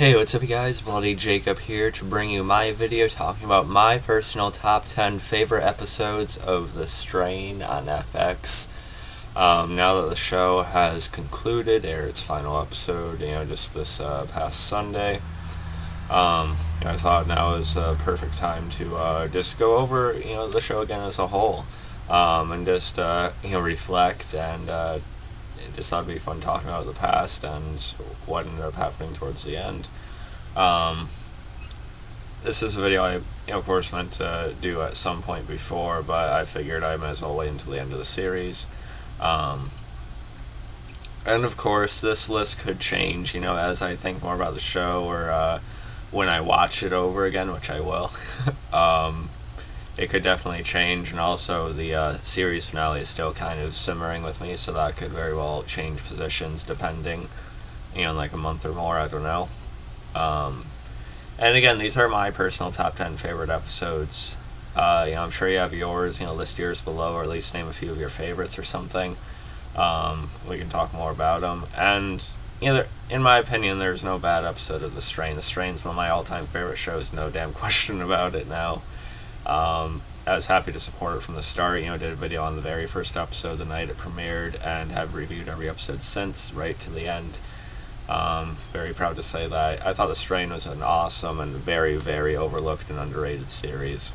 Hey, what's up you guys? Bloody Jacob here to bring you my video talking about my personal top 10 favorite episodes of The Strain on FX. Now that the show has concluded, aired its final episode, just this past Sunday, I thought now was a perfect time to just go over, the show again as a whole, and just, reflect and just thought it'd be fun talking about the past and what ended up happening towards the end. This is a video I, of course, meant to do at some point before, but I figured I might as well wait until the end of the series. And of course, this list could change, as I think more about the show or when I watch it over again, which I will. It could definitely change, and also the series finale is still kind of simmering with me, so that could very well change positions depending, in like a month or more, I don't know. And again, these are my personal top 10 favorite episodes. I'm sure you have yours, list yours below, or at least name a few of your favorites or something. We can talk more about them. And, in my opinion, there's no bad episode of The Strain. The Strain's one of my all-time favorite shows, no damn question about it now. I was happy to support it from the start, did a video on the very first episode the night it premiered, and have reviewed every episode since, right to the end. Very proud to say that. I thought The Strain was an awesome and very, very overlooked and underrated series.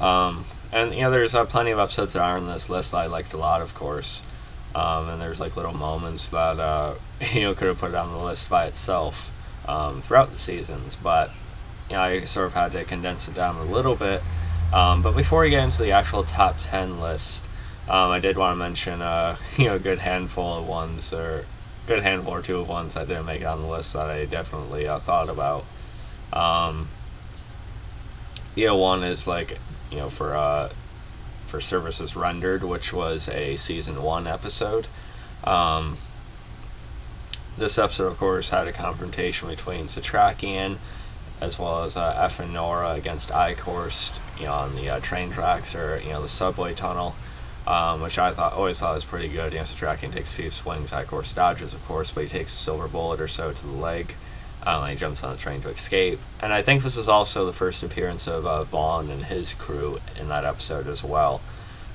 And, there's plenty of episodes that are on this list that I liked a lot, of course. And there's, little moments that, could have put it on the list by itself, throughout the seasons, but I sort of had to condense it down a little bit. But before we get into the actual top 10 list, I did want to mention a good handful of ones, or good handful or two of ones that didn't make it on the list that I definitely thought about. One is for Services Rendered, which was a season 1 episode. This episode, of course, had a confrontation between Satrakian as well as F and Nora against Icorst, on the train tracks, or the subway tunnel, which I always thought was pretty good. Satrakian takes a few swings, Icorst dodges, of course, but he takes a silver bullet or so to the leg, and he jumps on the train to escape. And I think this is also the first appearance of Vaughn and his crew in that episode as well.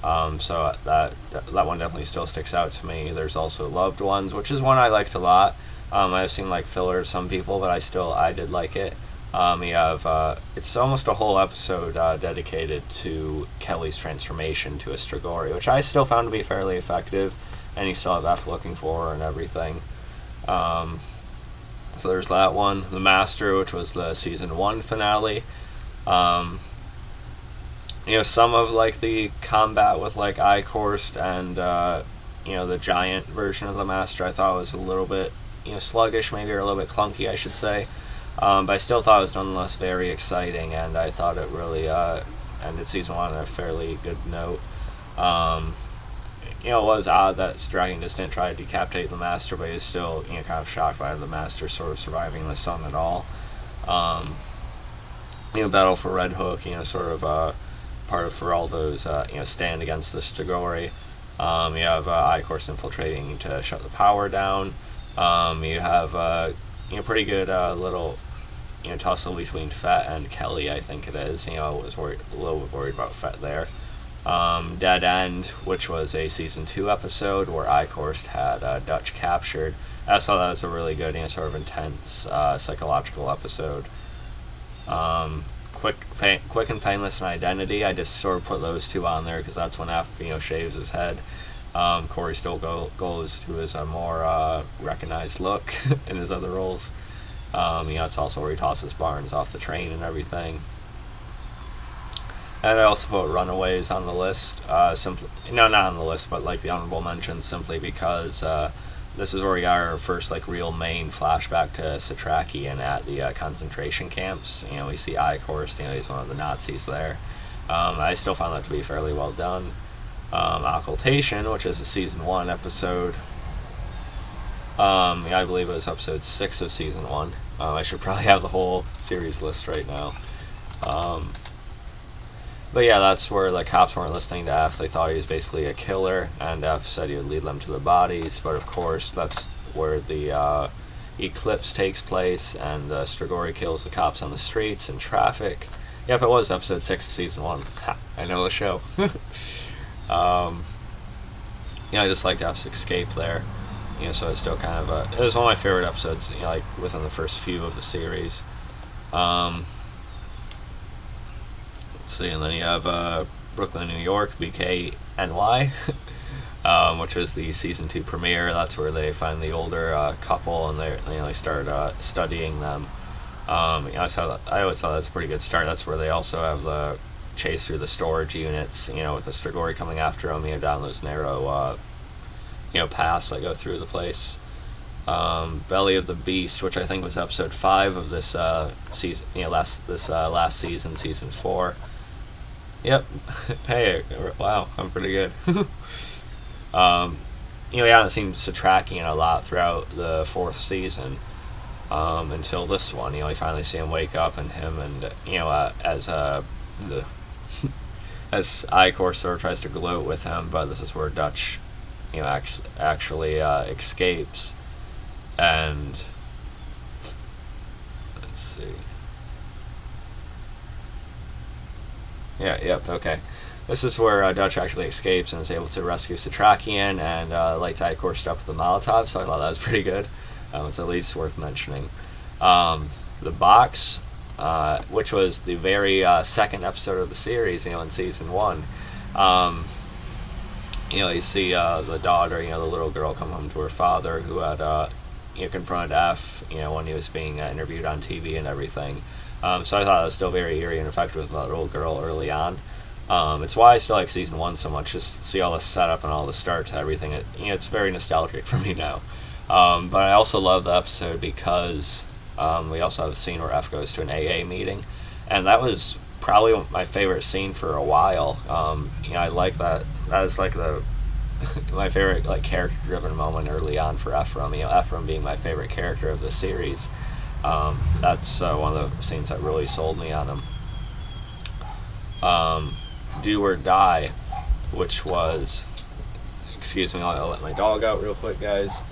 So that one definitely still sticks out to me. There's also Loved Ones, which is one I liked a lot. I've seen filler to some people, but I did like it. You have, it's almost a whole episode dedicated to Kelly's transformation to a Strigoi, which I still found to be fairly effective, and you still have F looking for her and everything. So there's that one. The Master, which was the season 1 finale. Some of the combat with Icorst and the giant version of the Master I thought was a little bit sluggish, maybe, or a little bit clunky, I should say. But I still thought it was nonetheless very exciting, and I thought it really ended season 1 on a fairly good note. It was odd that Dragon just didn't try to decapitate the Master, but he was still kind of shocked by the Master sort of surviving the sun at all. Battle for Red Hook, sort of part of Feraldo's stand against the Strigoi. You have Icorst infiltrating to shut the power down. You have pretty good little tussle between Fett and Kelly, I think it is. I was a little bit worried about Fett there. Dead End, which was a season 2 episode where Icorst had Dutch captured. I thought that was a really good, sort of intense psychological episode. Quick and Painless and Identity, I just sort of put those two on there because that's when F shaves his head. Corey still goes to his more recognized look in his other roles. It's also where he tosses Barnes off the train and everything. And I also put Runaways on the list, not on the list, but the honorable mentions, simply because this is where we got our first real main flashback to Satrakian at the concentration camps. We see Icorst, he's one of the Nazis there. I still found that to be fairly well done. Occultation, which is a season 1 episode. I believe it was episode 6 of season 1. I should probably have the whole series list right now. But yeah, that's where the cops weren't listening to F. They thought he was basically a killer, and F said he would lead them to the bodies. But of course, that's where the Eclipse takes place, and Strigoi kills the cops on the streets and traffic. Yep, it was episode 6 of season 1. Ha, I know the show. I just liked F's escape there. So it's still kind of it was one of my favorite episodes, like within the first few of the series. Let's see, and then you have Brooklyn, New York, BKNY, which was the season 2 premiere. That's where they find the older couple, and they start studying them. I always thought that was a pretty good start. That's where they also have the chase through the storage units, with the Strigoi coming after them, down those narrow, paths that go through the place. Belly of the Beast, which I think was episode 5 of this season, last season, season 4. Yep. Hey, wow, I'm pretty good. We haven't seen Satrakian a lot throughout the 4th season. Until this one, we finally see him wake up, and him and as Icor sort of tries to gloat with him, but this is where Dutch, actually escapes, and let's see. Yep, okay. This is where Dutch actually escapes and is able to rescue Satrakian and lights Icor stuff with the Molotov, so I thought that was pretty good. It's at least worth mentioning. The Box, which was the very second episode of the series, in season 1. You see the daughter, the little girl, come home to her father, who had confronted F, when he was being interviewed on TV and everything. So I thought it was still very eerie and effective with that little girl early on. It's why I still like season 1 so much. Just see all the setup and all the starts and everything. It's very nostalgic for me now. But I also love the episode because we also have a scene where F goes to an AA meeting, and that was probably my favorite scene for a while. I like that. That is like my favorite character-driven moment early on for Ephraim. Ephraim being my favorite character of the series. That's one of the scenes that really sold me on him. Do or Die, which was, excuse me, I'll let my dog out real quick, guys.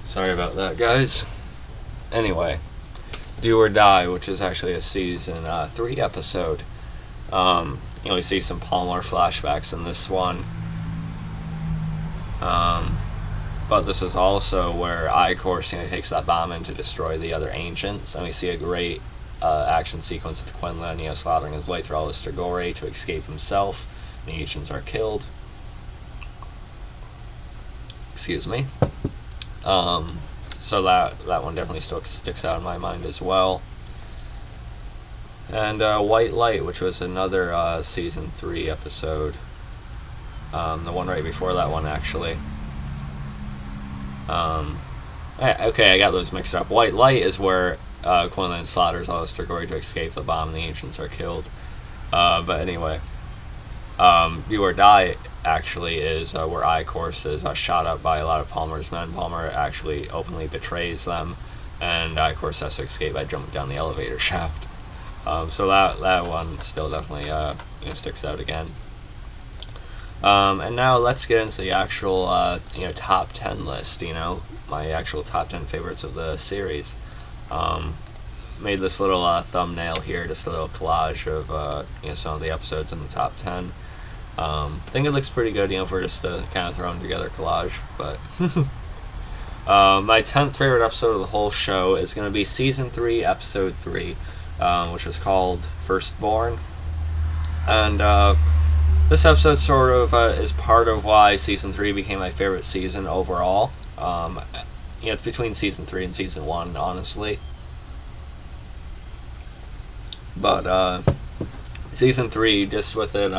Sorry about that, guys. Anyway, Do or Die, which is actually a season 3 episode. We see some Palmer flashbacks in this one. But this is also where Icor takes that bomb in to destroy the other ancients, and we see a great action sequence with Quinlan, slaughtering his way through all the Strigoi to escape himself. The ancients are killed. Excuse me. So that one definitely still sticks out in my mind as well. And White Light, which was another season 3 episode. The one right before that one, actually. Okay, I got those mixed up. White Light is where Quinlan slaughters all the Strigoi to escape the bomb and the ancients are killed. But anyway, Do or Die actually is where Icor is shot up by a lot of Palmer's men. Palmer actually openly betrays them, and Icor has to escape by jumping down the elevator shaft. So that one still definitely sticks out again. And now let's get into the actual top 10 list. My actual top 10 favorites of the series. Made this little thumbnail here, just a little collage of some of the episodes in the top 10. I think it looks pretty good, for just a kind of thrown together collage. But my 10th favorite episode of the whole show is going to be season 3, episode 3, which is called Firstborn. And this episode sort of is part of why season 3 became my favorite season overall. It's between season 3 and season 1, honestly. But season 3, just with it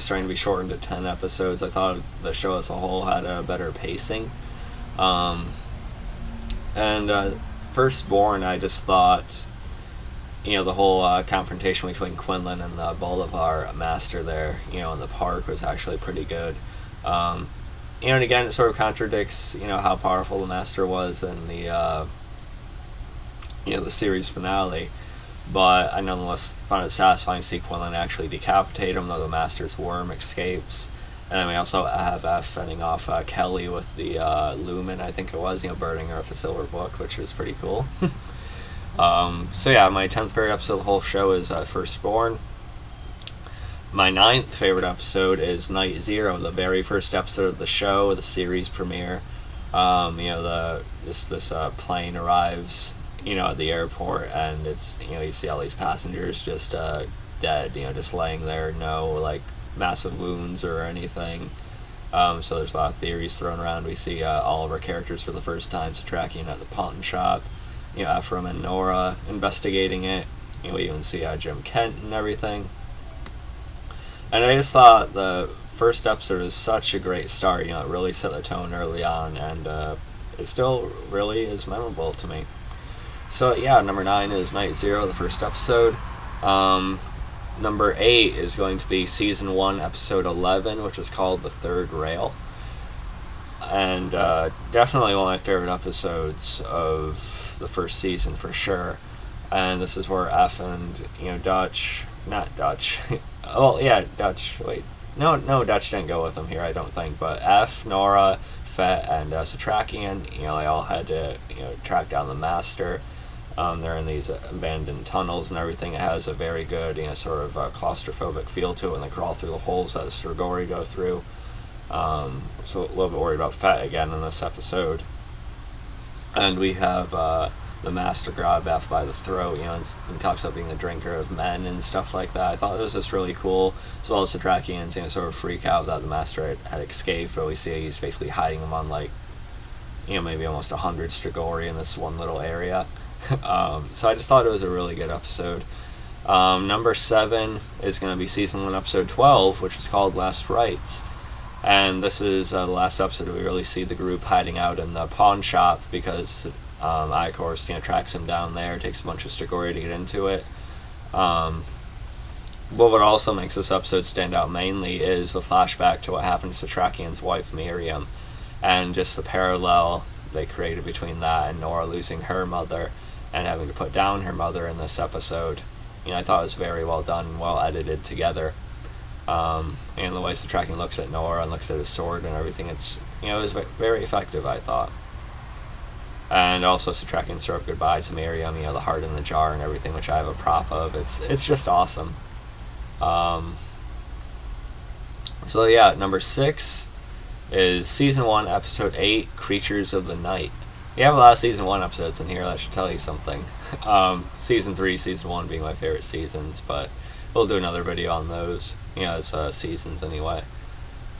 starting to be shortened to 10 episodes, I thought the show as a whole had a better pacing. And Firstborn, I just thought the whole confrontation between Quinlan and the Bolivar master there, in the park was actually pretty good. And again, it sort of contradicts, how powerful the master was in the, the series finale. but I nonetheless found it satisfying sequel and actually decapitate him, though the Master's worm escapes. And then we also have F fending off Kelly with the lumen, I think it was, burning her with the silver book, which was pretty cool. So yeah, my 10th favorite episode of the whole show is Firstborn. My 9th favorite episode is Night Zero, the very first episode of the show, the series premiere. This plane arrives, at the airport, and it's, you see all these passengers just dead, just laying there, no massive wounds or anything. So there's a lot of theories thrown around. We see all of our characters for the first time, Satrakian at the pawn shop, Ephraim and Nora investigating it. We even see Jim Kent and everything. And I just thought the first episode is such a great start. It really set the tone early on, and it still really is memorable to me. So yeah, number 9 is Night Zero, the first episode. Number 8 is going to be Season 1, Episode 11, which is called The Third Rail. And definitely one of my favorite episodes of the first season for sure. And this is where F and, Dutch, not Dutch, oh yeah, Dutch, wait, no, Dutch didn't go with him here, I don't think, but F, Nora, Fett, and Satrakian, they all had to, track down the Master. They're in these abandoned tunnels and everything. It has a very good, sort of claustrophobic feel to it when they crawl through the holes that the Strigoi go through. So a little bit worried about Fett again in this episode. And we have the Master grab F by the throat, and talks about being a drinker of men and stuff like that. I thought it was just really cool, as well as the Satrakians, sort of freak out that the Master had escaped, but we see he's basically hiding them on, maybe almost 100 Strigoi in this one little area. So I just thought it was a really good episode. Number 7 is going to be Season 1, Episode 12, which is called Last Rites. And this is the last episode we really see the group hiding out in the pawn shop, because Icorus, tracks him down there, takes a bunch of Strigoi to get into it. But what also makes this episode stand out mainly is the flashback to what happened to Satrakian's wife, Miriam, and just the parallel they created between that and Nora losing her mother and having to put down her mother in this episode. I thought it was very well done and well edited together. And the way Satrakian looks at Nora and looks at his sword and everything, it was very effective, I thought. And also Satrakian sort of goodbye to Miriam, the heart in the jar and everything, which I have a prop of. It's just awesome. So yeah, number 6 is Season 1, Episode 8, Creatures of the Night. We have a lot of Season 1 episodes in here, that should tell you something. Season 3, Season 1 being my favorite seasons, but we'll do another video on those, as seasons anyway.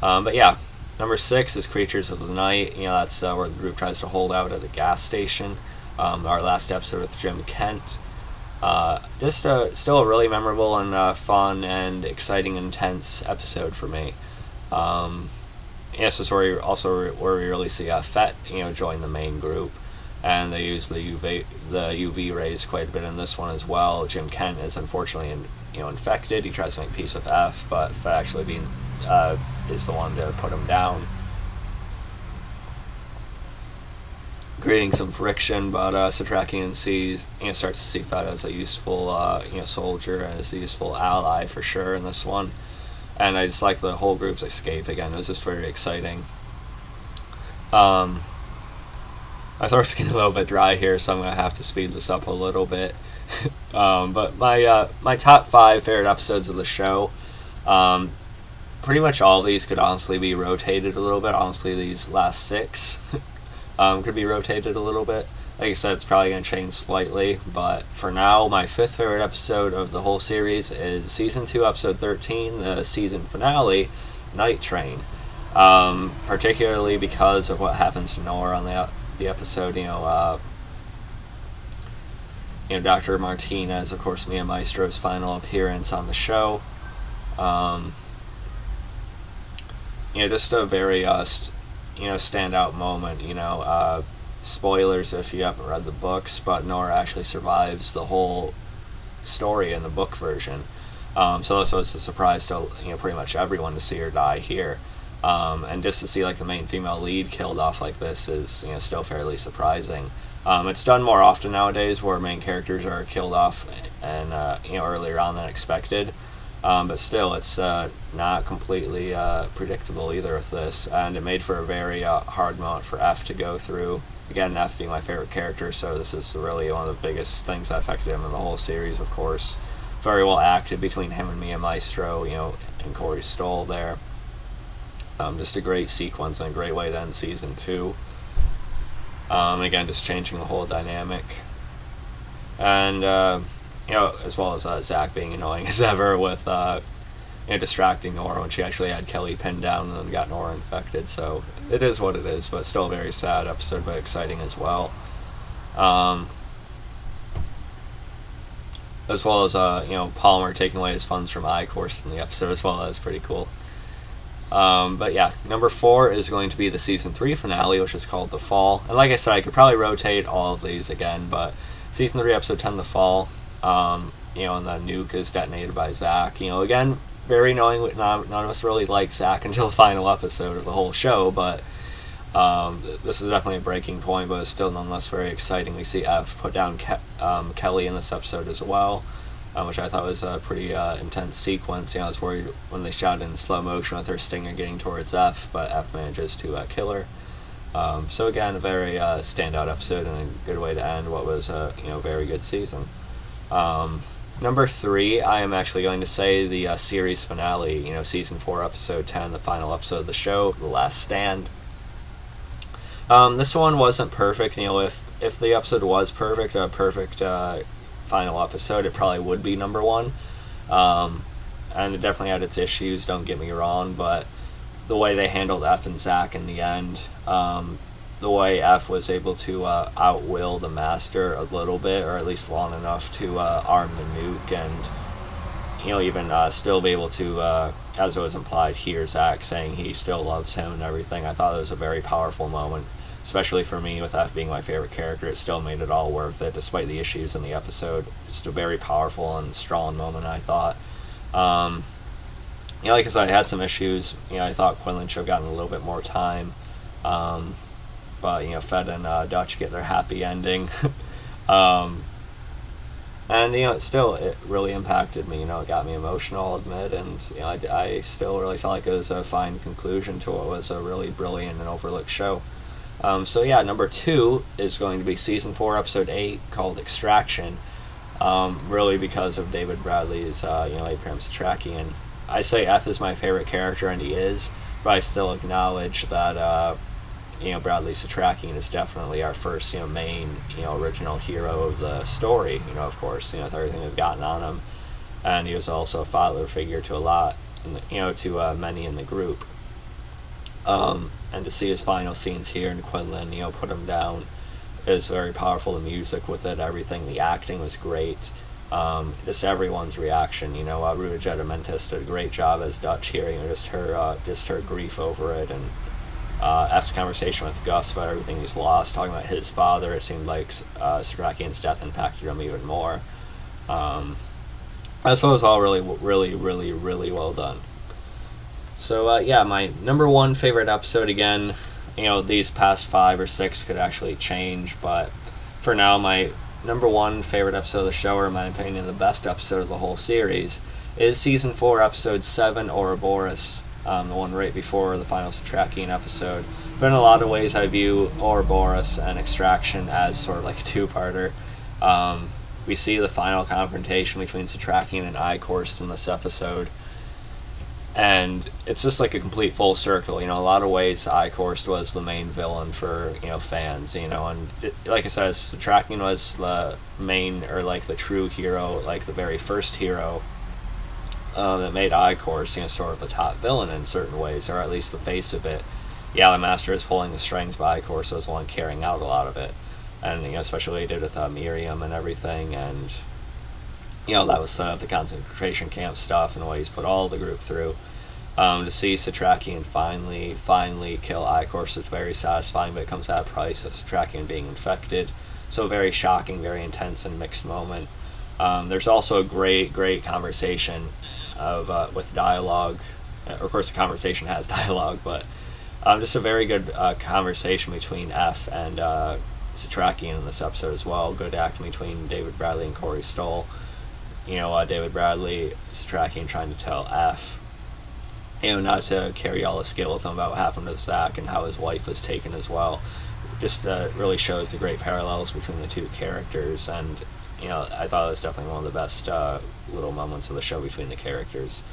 But yeah, number 6 is Creatures of the Night. That's where the group tries to hold out at the gas station. Our last episode with Jim Kent. Still a really memorable and fun and exciting, intense episode for me. This is where we really see Fett, join the main group, and they use the UV rays quite a bit in this one as well. Jim Kent is unfortunately infected. He tries to make peace with F, but Fett actually is the one to put him down, creating some friction. But Satrakian starts to see Fett as a useful soldier and as a useful ally for sure in this one. And I just like the whole group's escape again. It was just very exciting. My throat's getting a little bit dry here, so I'm going to have to speed this up a little bit. But my top 5 favorite episodes of the show, pretty much all of these could honestly be rotated a little bit. Honestly, these last 6 could be rotated a little bit. Like I said, it's probably going to change slightly, but for now, my 5th favorite episode of the whole series is Season 2, Episode 13, the season finale, Night Train. Particularly because of what happens to Nora on the episode. Dr. Martinez, of course, Mia Maestro's final appearance on the show. Just a very standout moment. Spoilers if you haven't read the books, but Nora actually survives the whole story in the book version. So this was a surprise to pretty much everyone to see her die here. And just to see the main female lead killed off like this is still fairly surprising. It's done more often nowadays, where main characters are killed off and earlier on than expected. But still, it's not completely predictable either with this, and it made for a very hard moment for F to go through. Again, F being my favorite character, so this is really one of the biggest things that affected him in the whole series, of course. Very well acted between him and Mia Maestro, and Corey Stoll there. Just a great sequence and a great way to end season 2. Again, just changing the whole dynamic. And, as well as Zach being annoying as ever with distracting Nora when she actually had Kelly pinned down and then got Nora infected. So it is what it is, but still a very sad episode, but exciting as well. As well as Palmer taking away his funds from I-Course in the episode as well. That's pretty cool. But yeah, number 4 is going to be the season 3 finale, which is called The Fall. And like I said, I could probably rotate all of these again, but season 3, episode 10, The Fall. And the nuke is detonated by Zach. Again, very annoying. None of us really like Zach until the final episode of the whole show, but this is definitely a breaking point, but it's still nonetheless very exciting. We see F put down Kelly in this episode as well, which I thought was a pretty intense sequence. I was worried when they shot it in slow motion with her stinger getting towards F, but F manages to kill her. So again, a very standout episode and a good way to end what was a very good season. Number 3, I am actually going to say the series finale, season 4, episode 10, the final episode of the show, The Last Stand. This one wasn't perfect. If the episode was perfect, a perfect final episode, it probably would be number 1. And it definitely had its issues, don't get me wrong, but the way they handled F and Zach in the end, the way F was able to outwill the Master a little bit, or at least long enough to arm the nuke, and even still be able to, as it was implied, hear Zach saying he still loves him and everything. I thought it was a very powerful moment, especially for me, with F being my favorite character. It still made it all worth it, despite the issues in the episode. Just a very powerful and strong moment, I thought. Like I said, I had some issues. I thought Quinlan should have gotten a little bit more time. But, Fed and Dutch get their happy ending. And, still, it really impacted me. It got me emotional, I'll admit. And, I still really felt like it was a fine conclusion to what was a really brilliant and overlooked show. So, yeah, number 2 is going to be season 4, episode 8, called Extraction. Really because of David Bradley's, Abraham Satrakian. I say F is my favorite character, and he is, but I still acknowledge that, Bradley Satrakian is definitely our first, main, original hero of the story, of course, with everything we've gotten on him. And he was also a father figure to a lot, to many in the group. And to see his final scenes here in Quinlan, put him down, is very powerful. The music with it, everything, the acting was great. Just everyone's reaction, Ruta Gedamentis did a great job as Dutch here, just her grief over it, and F's conversation with Gus about everything he's lost, talking about his father. It seemed like Satrakian's death impacted him even more. So it was all really, really, really, really well done. So, my number 1 favorite episode, again, these past 5 or 6 could actually change, but for now, my number 1 favorite episode of the show, or in my opinion, the best episode of the whole series, is season 4, episode 7, Ouroboros, the one right before the final Satrakian episode. But in a lot of ways, I view Ouroboros and Extraction as sort of like a two-parter. We see the final confrontation between Satrakian and I-Course in this episode, and it's just like a complete full circle. A lot of ways I-Course was the main villain for, fans, and like I said, Satrakian was the main, or like the true hero, like the very first hero, that made I-Course, sort of the top villain in certain ways, or at least the face of it. Yeah, the Master is pulling the strings, but I-Course was the one carrying out a lot of it. And, especially what he did with Miriam and everything, and, that was the concentration camp stuff and what he's put all the group through. To see Satrakian finally kill I-Course is very satisfying, but it comes at a price of Satrakian being infected. So very shocking, very intense and mixed moment. There's also a great conversation with dialogue. Of course, the conversation has dialogue, but just a very good conversation between F and Satrakian in this episode as well. Good acting between David Bradley and Corey Stoll. David Bradley, Satrakian trying to tell F, not to carry all the skill with him about what happened to Zach and how his wife was taken as well. Just really shows the great parallels between the two characters, and I thought it was definitely one of the best little moments of the show between the characters.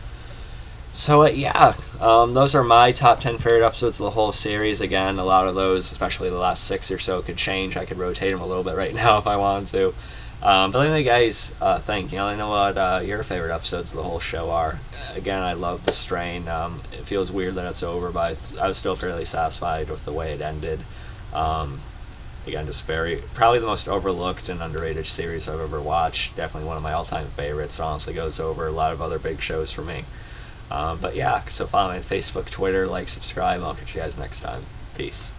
So those are my top 10 favorite episodes of the whole series. Again, a lot of those, especially the last 6 or so, could change. I could rotate them a little bit right now if I wanted to. But let me guys think. I know what your favorite episodes of the whole show are. Again, I love The Strain. It feels weird that it's over, but I was still fairly satisfied with the way it ended. Again, just probably the most overlooked and underrated series I've ever watched. Definitely one of my all-time favorites. It honestly goes over a lot of other big shows for me. So follow me on Facebook, Twitter, subscribe. I'll catch you guys next time. Peace.